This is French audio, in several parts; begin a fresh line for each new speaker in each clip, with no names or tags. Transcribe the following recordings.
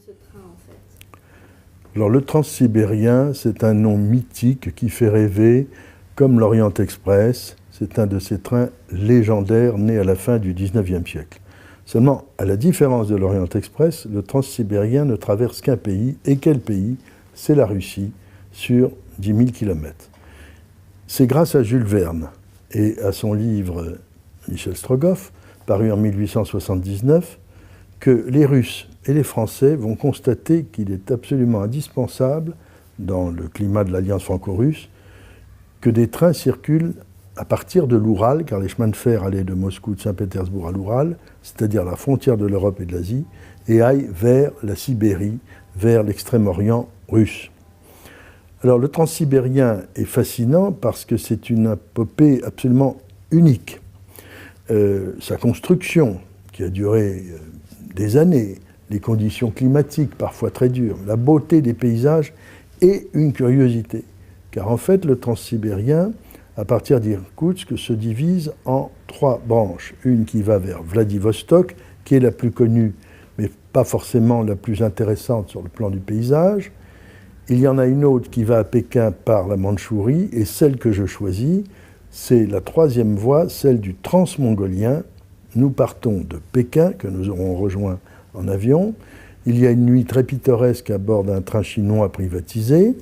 ce train, en fait?
Alors, le Transsibérien, c'est un nom mythique qui fait rêver, comme l'Orient Express. C'est un de ces trains légendaires nés à la fin du XIXe siècle. Seulement, à la différence de l'Orient Express, le Transsibérien ne traverse qu'un pays. Et quel pays? C'est la Russie, sur 10 000 km. C'est grâce à Jules Verne et à son livre Michel Strogoff, paru en 1879, que les Russes et les Français vont constater qu'il est absolument indispensable, dans le climat de l'Alliance franco-russe, que des trains circulent à partir de l'Oural, car les chemins de fer allaient de Moscou, de Saint-Pétersbourg à l'Oural, c'est-à-dire la frontière de l'Europe et de l'Asie, et aillent vers la Sibérie, vers l'extrême-orient russe. Alors le Transsibérien est fascinant parce que c'est une épopée absolument unique. Sa construction, qui a duré des années, les conditions climatiques parfois très dures, la beauté des paysages et une curiosité. Car en fait, le Transsibérien, à partir d'Irkoutsk, se divise en 3 branches. Une qui va vers Vladivostok, qui est la plus connue, mais pas forcément la plus intéressante sur le plan du paysage. Il y en a une autre qui va à Pékin par la Mandchourie, et celle que je choisis, c'est la 3e voie, celle du transmongolien. Nous partons de Pékin, que nous aurons rejoint en avion. Il y a une nuit très pittoresque à bord d'un train chinois privatisé,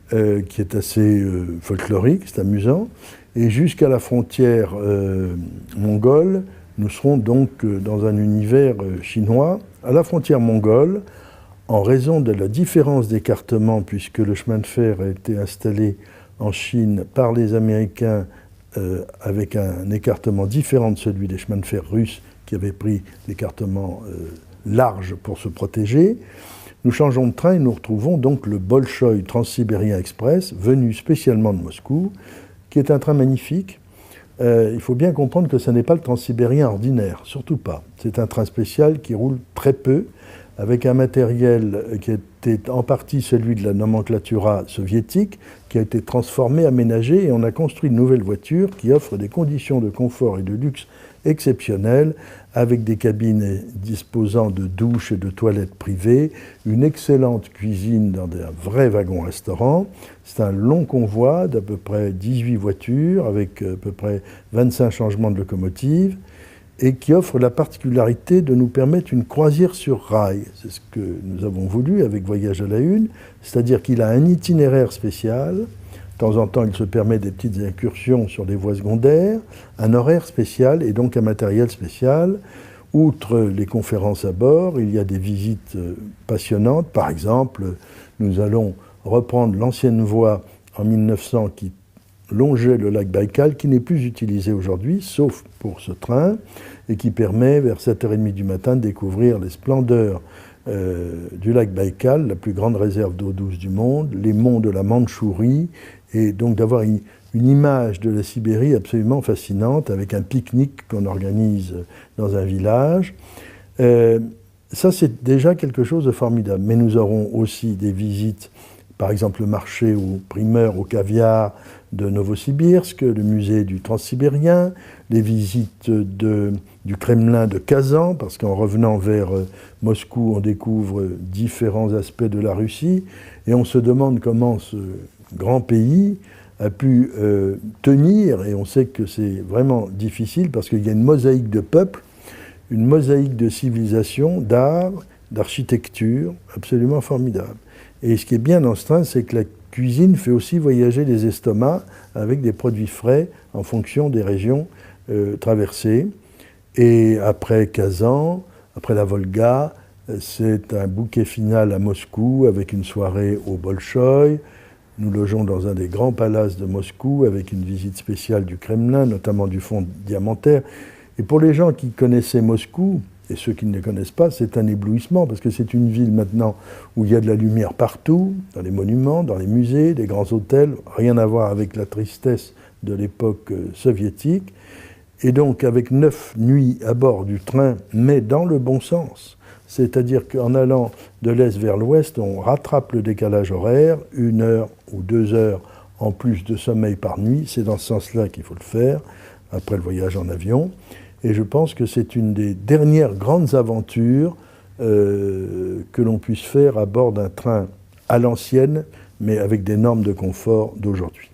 qui est assez folklorique, c'est amusant. Et jusqu'à la frontière mongole, nous serons donc dans un univers chinois. À la frontière mongole, en raison de la différence d'écartement, puisque le chemin de fer a été installé en Chine par les Américains avec un écartement différent de celui des chemins de fer russes qui avaient pris l'écartement large pour se protéger, nous changeons de train et nous retrouvons donc le Bolchoï Transsibérien Express, venu spécialement de Moscou, qui est un train magnifique. Il faut bien comprendre que ce n'est pas le Transsibérien ordinaire, surtout pas. C'est un train spécial qui roule très peu, avec un matériel qui était en partie celui de la nomenclatura soviétique, qui a été transformé, aménagé, et on a construit de nouvelles voitures qui offrent des conditions de confort et de luxe exceptionnelles, avec des cabines disposant de douches et de toilettes privées, une excellente cuisine dans un vrai wagon-restaurant. C'est un long convoi d'à peu près 18 voitures, avec à peu près 25 changements de locomotive, et qui offre la particularité de nous permettre une croisière sur rail. C'est ce que nous avons voulu avec Voyage à la Une, c'est-à-dire qu'il a un itinéraire spécial. De temps en temps, il se permet des petites incursions sur des voies secondaires, un horaire spécial et donc un matériel spécial. Outre les conférences à bord, il y a des visites passionnantes. Par exemple, nous allons reprendre l'ancienne voie en 1900 qui longeait le lac Baïkal, qui n'est plus utilisé aujourd'hui, sauf pour ce train, et qui permet, vers 7h30 du matin, de découvrir les splendeurs du lac Baïkal, la plus grande réserve d'eau douce du monde, les monts de la Mandchourie, et donc d'avoir une image de la Sibérie absolument fascinante, avec un pique-nique qu'on organise dans un village. Ça, c'est déjà quelque chose de formidable. Mais nous aurons aussi des visites, par exemple le marché aux primeurs, au caviar de Novosibirsk, le musée du Transsibérien, les visites du Kremlin de Kazan, parce qu'en revenant vers Moscou, on découvre différents aspects de la Russie, et on se demande comment ce grand pays a pu tenir, et on sait que c'est vraiment difficile, parce qu'il y a une mosaïque de peuples, une mosaïque de civilisation, d'art, d'architecture, absolument formidable. Et ce qui est bien dans ce train, c'est que la cuisine fait aussi voyager les estomacs avec des produits frais en fonction des régions traversées. Et après Kazan, après la Volga, c'est un bouquet final à Moscou avec une soirée au Bolchoï. Nous logeons dans un des grands palaces de Moscou avec une visite spéciale du Kremlin, notamment du fond diamantaire. Et pour les gens qui connaissaient Moscou, et ceux qui ne les connaissent pas, c'est un éblouissement, parce que c'est une ville maintenant où il y a de la lumière partout, dans les monuments, dans les musées, des grands hôtels, rien à voir avec la tristesse de l'époque soviétique. Et donc avec 9 nuits à bord du train, mais dans le bon sens. C'est-à-dire qu'en allant de l'est vers l'ouest, on rattrape le décalage horaire, 1 heure ou 2 heures en plus de sommeil par nuit. C'est dans ce sens-là qu'il faut le faire, après le voyage en avion. Et je pense que c'est une des dernières grandes aventures que l'on puisse faire à bord d'un train à l'ancienne, mais avec des normes de confort d'aujourd'hui.